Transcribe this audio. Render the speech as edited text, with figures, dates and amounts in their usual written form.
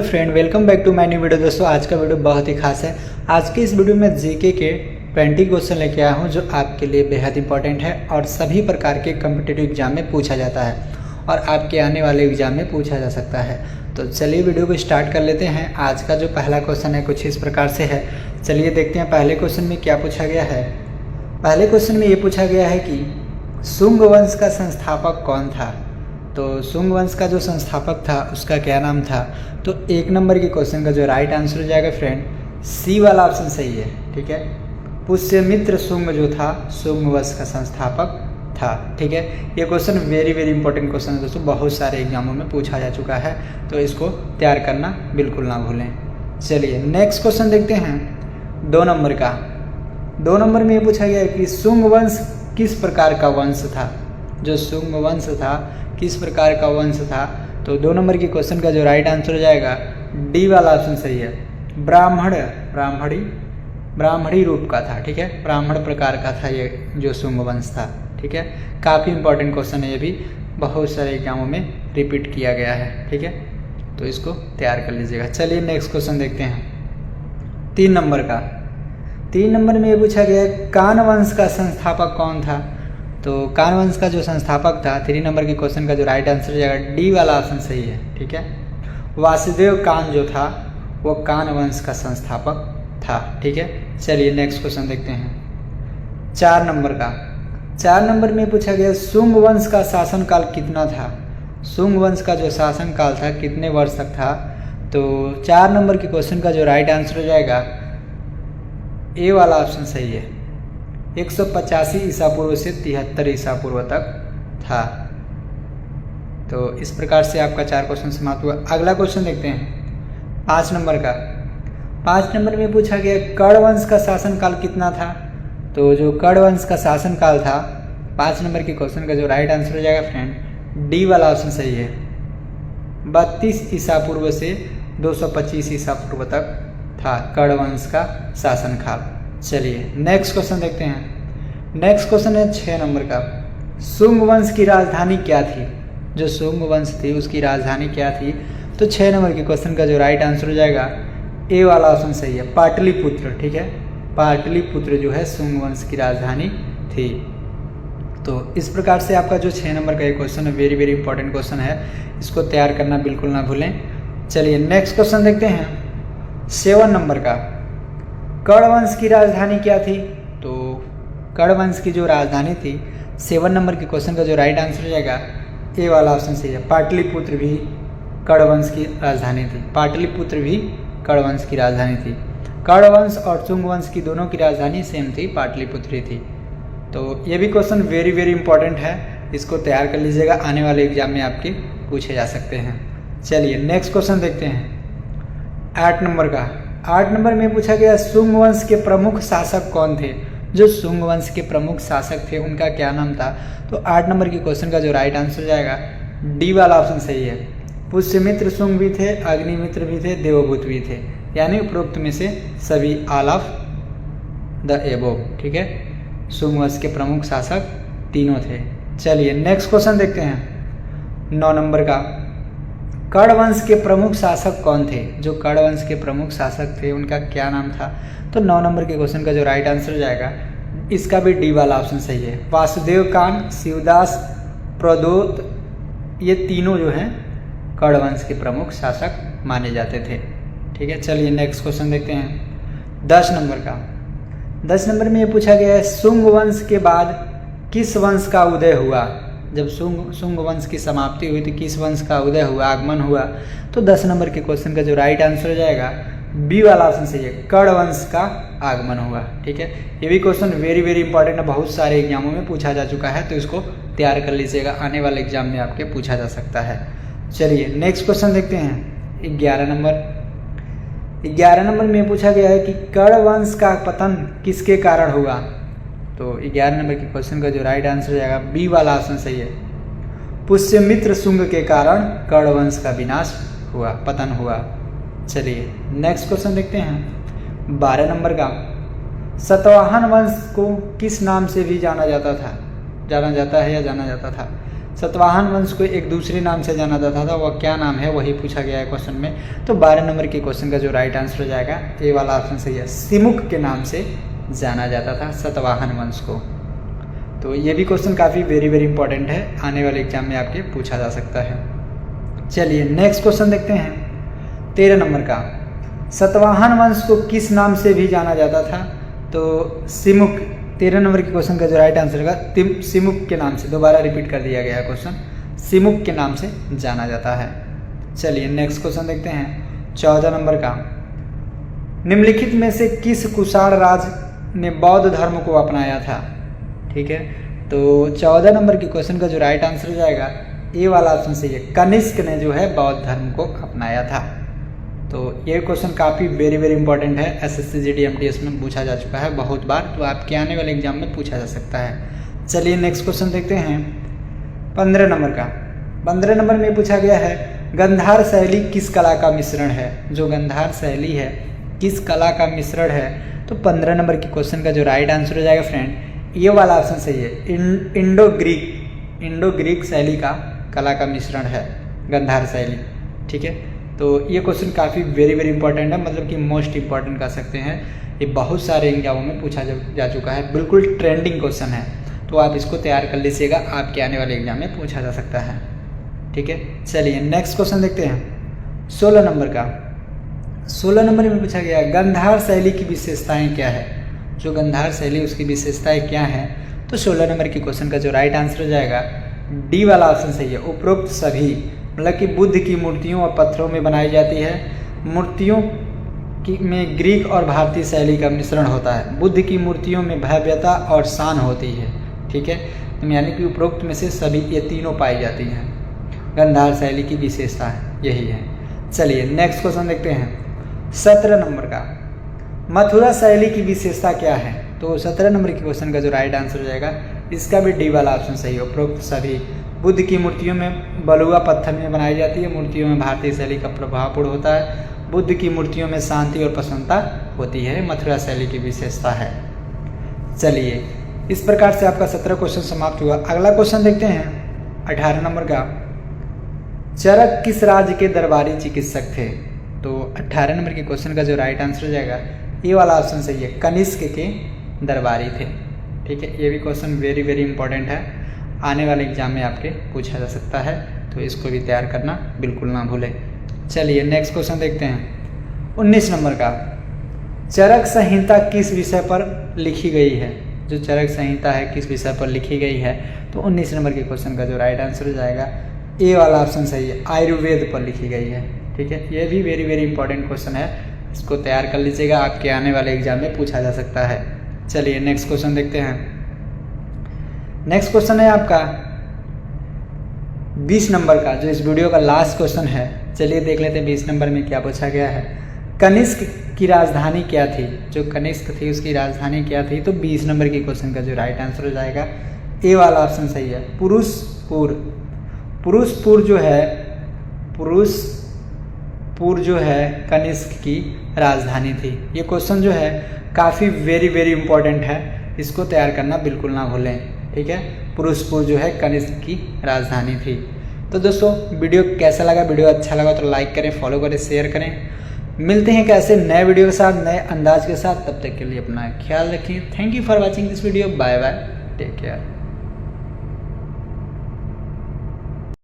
Friend, welcome back to my new video. दोस्तों, आज का वीडियो बहुत ही खास है। आज के इस वीडियो में जीके के 20 क्वेश्चन लेके आया हूं जो आपके लिए बेहद इंपॉर्टेंट है और सभी प्रकार के कम्पिटिटिव एग्जाम में पूछा जाता है और आपके आने वाले एग्जाम में पूछा जा सकता है। तो चलिए वीडियो को स्टार्ट कर लेते हैं। आज का जो पहला क्वेश्चन है कुछ इस प्रकार से है। चलिए देखते हैं पहले क्वेश्चन में क्या पूछा गया है। पहले क्वेश्चन में ये पूछा गया है कि शुंग वंश का संस्थापक कौन था। तो शुंग वंश का जो संस्थापक था उसका क्या नाम था। तो एक नंबर के क्वेश्चन का जो राइट आंसर हो जाएगा फ्रेंड, सी वाला ऑप्शन सही है। ठीक है, पुष्यमित्र शुंग जो था शुंग वंश का संस्थापक था। ठीक है, ये क्वेश्चन वेरी इंपॉर्टेंट क्वेश्चन है दोस्तों, बहुत सारे एग्जामों में पूछा जा चुका है, तो इसको तैयार करना बिल्कुल ना भूलें। चलिए नेक्स्ट क्वेश्चन देखते हैं 2 नंबर का। 2 नंबर में ये पूछा गया है कि शुंग वंश किस प्रकार का वंश था। जो शुंग वंश था किस प्रकार का वंश था। तो 2 नंबर के क्वेश्चन का जो राइट आंसर हो जाएगा डी वाला ऑप्शन सही है। ब्राह्मणी रूप का था। ठीक है, ब्राह्मण प्रकार का था ये जो शुंग वंश था। ठीक है, काफ़ी इंपॉर्टेंट क्वेश्चन है, ये भी बहुत सारे एग्जामों में रिपीट किया गया है। ठीक है, तो इसको तैयार कर लीजिएगा। चलिए नेक्स्ट क्वेश्चन देखते हैं 3 नंबर का। 3 नंबर में ये पूछा गया है कान वंश का संस्थापक कौन था। तो कान वंश का जो संस्थापक था 3 नंबर के क्वेश्चन का जो राइट आंसर हो जाएगा डी वाला ऑप्शन सही है। ठीक है, वासुदेव कान जो था वो कान वंश का संस्थापक था। ठीक है, चलिए नेक्स्ट क्वेश्चन देखते हैं 4 नंबर का। 4 नंबर में पूछा गया शुंग वंश का शासनकाल कितना था। शुंग वंश का जो शासनकाल था कितने वर्ष तक था। तो 4 नंबर के क्वेश्चन का जो राइट आंसर हो जाएगा ए वाला ऑप्शन सही है। 185 ईसा पूर्व से 73 ईसा पूर्व तक था। तो इस प्रकार से आपका 4 क्वेश्चन समाप्त हुआ। अगला क्वेश्चन देखते हैं 5 नंबर का। 5 नंबर में पूछा गया कर्ण वंश का शासनकाल कितना था। तो जो कर्ण वंश का शासनकाल था 5 नंबर के क्वेश्चन का जो राइट आंसर हो जाएगा फ्रेंड डी वाला ऑप्शन सही है। 32 ईसा पूर्व से 225 ईसा पूर्व तक था कर्ण वंश का शासनकाल। चलिए नेक्स्ट क्वेश्चन देखते हैं। नेक्स्ट क्वेश्चन है 6 नंबर का। शुंग वंश की राजधानी क्या थी। जो शुंग वंश थी उसकी राजधानी क्या थी। तो 6 नंबर के क्वेश्चन का जो राइट आंसर हो जाएगा ए वाला ऑप्शन सही है, पाटलिपुत्र। ठीक है, पाटलिपुत्र जो है शुंग वंश की राजधानी थी। तो इस प्रकार से आपका जो 6 नंबर का एक क्वेश्चन है वेरी इंपॉर्टेंट क्वेश्चन है, इसको तैयार करना बिल्कुल ना भूलें। चलिए नेक्स्ट क्वेश्चन देखते हैं 7 नंबर का। कर्ण वंश की राजधानी क्या थी। तो कर्ण वंश की जो राजधानी थी 7 नंबर के क्वेश्चन का जो राइट आंसर हो जाएगा ए वाला ऑप्शन सही है। पाटलिपुत्र भी कर्ण वंश की राजधानी थी। पाटलिपुत्र भी कर्ण वंश की राजधानी थी। कर्ण वंश और शुंग वंश की दोनों की राजधानी सेम थी, पाटलिपुत्र ही थी। तो ये भी क्वेश्चन वेरी इंपॉर्टेंट है, इसको तैयार कर लीजिएगा, आने वाले एग्जाम में आपके पूछे जा सकते हैं। चलिए नेक्स्ट क्वेश्चन देखते हैं 8 नंबर का। 8 नंबर में पूछा गया शुंग वंश के प्रमुख शासक कौन थे। जो शुंग वंश के प्रमुख शासक थे उनका क्या नाम था। तो 8 नंबर के क्वेश्चन का जो राइट आंसर हो जाएगा डी वाला ऑप्शन सही है। पुष्यमित्र शुंग भी थे, अग्निमित्र भी थे, देवभूत भी थे, यानी उपरोक्त में से सभी ऑल ऑफ द एबोव। ठीक है, शुंग वंश के प्रमुख शासक तीनों थे। चलिए नेक्स्ट क्वेश्चन देखते हैं 9 नंबर का। कर्ण वंश के प्रमुख शासक कौन थे। जो कर्ण वंश के प्रमुख शासक थे उनका क्या नाम था। तो 9 नंबर के क्वेश्चन का जो राइट आंसर हो जाएगा इसका भी डी वाला ऑप्शन सही है। वासुदेव कान, शिवदास, प्रदोत, ये तीनों जो हैं कर्ण वंश के प्रमुख शासक माने जाते थे। ठीक है, चलिए नेक्स्ट क्वेश्चन देखते हैं 10 नंबर का। 10 नंबर में ये पूछा गया है शुंग वंश के बाद किस वंश का उदय हुआ। जब शुंग वंश की समाप्ति हुई तो किस वंश का उदय हुआ, आगमन हुआ। तो 10 नंबर के क्वेश्चन का जो राइट आंसर हो जाएगा बी वाला ऑप्शन सही है, कर्ण वंश का आगमन हुआ। ठीक है, ये भी क्वेश्चन वेरी इंपॉर्टेंट है, बहुत सारे एग्जामों में पूछा जा चुका है, तो इसको तैयार कर लीजिएगा, आने वाले एग्जाम में आपके पूछा जा सकता है। चलिए नेक्स्ट क्वेश्चन देखते हैं 11 नंबर। 11 नंबर में पूछा गया है कि कर्ण वंश का पतन किसके कारण हुआ। तो 11 नंबर के क्वेश्चन का जो राइट आंसर हो जाएगा बी वाला ऑप्शन सही है। पुष्यमित्र शुंग के कारण कर्ण वंश का विनाश हुआ, पतन हुआ। चलिए नेक्स्ट क्वेश्चन देखते हैं 12 नंबर का। सतवाहन वंश को किस नाम से भी जाना जाता है या जाना जाता था। सतवाहन वंश को एक दूसरे नाम से जाना जाता था, वह क्या नाम है वही पूछा गया है क्वेश्चन में। तो 12 नंबर के क्वेश्चन का जो राइट आंसर हो जाएगा ए वाला ऑप्शन सही है, सिमुक के नाम से जाना जाता था सतवाहन वंश को। तो ये भी क्वेश्चन काफ़ी वेरी इंपॉर्टेंट है, आने वाले एग्जाम में आपके पूछा जा सकता है। चलिए नेक्स्ट क्वेश्चन देखते हैं 13 नंबर का। सतवाहन वंश को किस नाम से भी जाना जाता था? तो सिमुक, 13 नंबर के क्वेश्चन का जो राइट आंसर होगा सिमुक के नाम से, दोबारा रिपीट कर दिया गया क्वेश्चन, सिमुक के नाम से जाना जाता है। चलिए नेक्स्ट क्वेश्चन देखते हैं 14 नंबर का। निम्नलिखित में से किस कुषाण राज ने बौद्ध धर्म को अपनाया था? ठीक है, तो 14 नंबर के क्वेश्चन का जो राइट आंसर हो जाएगा ए वाला ऑप्शन सही है, कनिष्क ने जो है बौद्ध धर्म को अपनाया था। तो ये क्वेश्चन काफ़ी वेरी इंपॉर्टेंट है, एसएससी जीडी एमटीएस में पूछा जा चुका है बहुत बार, तो आपके आने वाले एग्जाम में पूछा जा सकता है। चलिए नेक्स्ट क्वेश्चन देखते हैं 15 नंबर का। 15 नंबर में पूछा गया है गंधार शैली किस कला का मिश्रण है? जो गंधार शैली है किस कला का मिश्रण है? तो 15 नंबर के क्वेश्चन का जो राइट आंसर हो जाएगा फ्रेंड, ये वाला ऑप्शन सही है, इंडो ग्रीक शैली का कला का मिश्रण है गंधार शैली। ठीक है, तो ये क्वेश्चन काफ़ी वेरी इंपॉर्टेंट है, मतलब कि मोस्ट इंपॉर्टेंट कह सकते हैं। ये बहुत सारे एग्जामों में पूछा जा चुका है, बिल्कुल ट्रेंडिंग क्वेश्चन है, तो आप इसको तैयार कर लीजिएगा, आपके आने वाले एग्जाम में पूछा जा सकता है। ठीक है, चलिए नेक्स्ट क्वेश्चन देखते हैं 16 नंबर का। 16 नंबर में पूछा गया गंधार शैली की विशेषताएं क्या है? जो गंधार शैली उसकी विशेषताएं क्या है? तो 16 नंबर के क्वेश्चन का जो राइट आंसर हो जाएगा डी वाला ऑप्शन सही है, उपरोक्त सभी, मतलब कि बुद्ध की मूर्तियों और पत्थरों में बनाई जाती है। मूर्तियों में ग्रीक और भारतीय शैली का मिश्रण होता है। बुद्ध की मूर्तियों में भव्यता और शान होती है। ठीक है, यानी कि उपरोक्त में से सभी ये तीनों पाई जाती हैं। गंधार शैली की विशेषता यही है। चलिए नेक्स्ट क्वेश्चन देखते हैं 17 नंबर का। मथुरा शैली की विशेषता क्या है? तो 17 नंबर के क्वेश्चन का जो राइट आंसर हो जाएगा इसका भी डी वाला ऑप्शन सही है, उपरोक्त सभी। बुद्ध की मूर्तियों में बलुआ पत्थर में बनाई जाती है, मूर्तियों में भारतीय शैली का प्रभावपूर्ण होता है, बुद्ध की मूर्तियों में शांति और प्रसन्नता होती है, मथुरा शैली की विशेषता है। चलिए इस प्रकार से आपका 17 क्वेश्चन समाप्त हुआ। अगला क्वेश्चन देखते हैं 18 नंबर का। चरक किस राज्य के दरबारी चिकित्सक थे? तो 18 नंबर के क्वेश्चन का जो राइट आंसर हो जाएगा ये वाला ऑप्शन सही है, कनिष्क के दरबारी थे। ठीक है, ये भी क्वेश्चन वेरी इंपॉर्टेंट है, आने वाले एग्जाम में आपके पूछा जा सकता है, तो इसको भी तैयार करना बिल्कुल ना भूलें। चलिए नेक्स्ट क्वेश्चन देखते हैं 19 नंबर का। चरक संहिता किस विषय पर लिखी गई है? जो चरक संहिता है किस विषय पर लिखी गई है? तो 19 नंबर के क्वेश्चन का जो राइट आंसर हो जाएगा ए वाला ऑप्शन सही है, आयुर्वेद पर लिखी गई है। ठीक है, ये भी वेरी इंपॉर्टेंट क्वेश्चन है, इसको तैयार कर लीजिएगा, आपके आने वाले एग्जाम में पूछा जा सकता है। चलिए नेक्स्ट क्वेश्चन देखते हैं। नेक्स्ट क्वेश्चन है आपका 20 नंबर का, जो इस वीडियो का लास्ट क्वेश्चन है। चलिए देख लेते हैं 20 नंबर में क्या पूछा गया है। कनिष्क की राजधानी क्या थी? जो कनिष्क थी उसकी राजधानी क्या थी? तो 20 नंबर के क्वेश्चन का जो राइट आंसर हो जाएगा ए वाला ऑप्शन सही है, पुरुषपुर। पुरुषपुर जो है कनिष्क की राजधानी थी। ये क्वेश्चन जो है काफ़ी वेरी इंपॉर्टेंट है, इसको तैयार करना बिल्कुल ना भूलें। ठीक है, पुरुषपुर जो है कनिष्क की राजधानी थी। तो दोस्तों वीडियो कैसा लगा? वीडियो अच्छा लगा तो लाइक करें, फॉलो करें, शेयर करें। मिलते हैं कैसे नए वीडियो के साथ, नए अंदाज के साथ। तब तक के लिए अपना ख्याल रखिए। Thank you for watching this video. Bye bye, take care.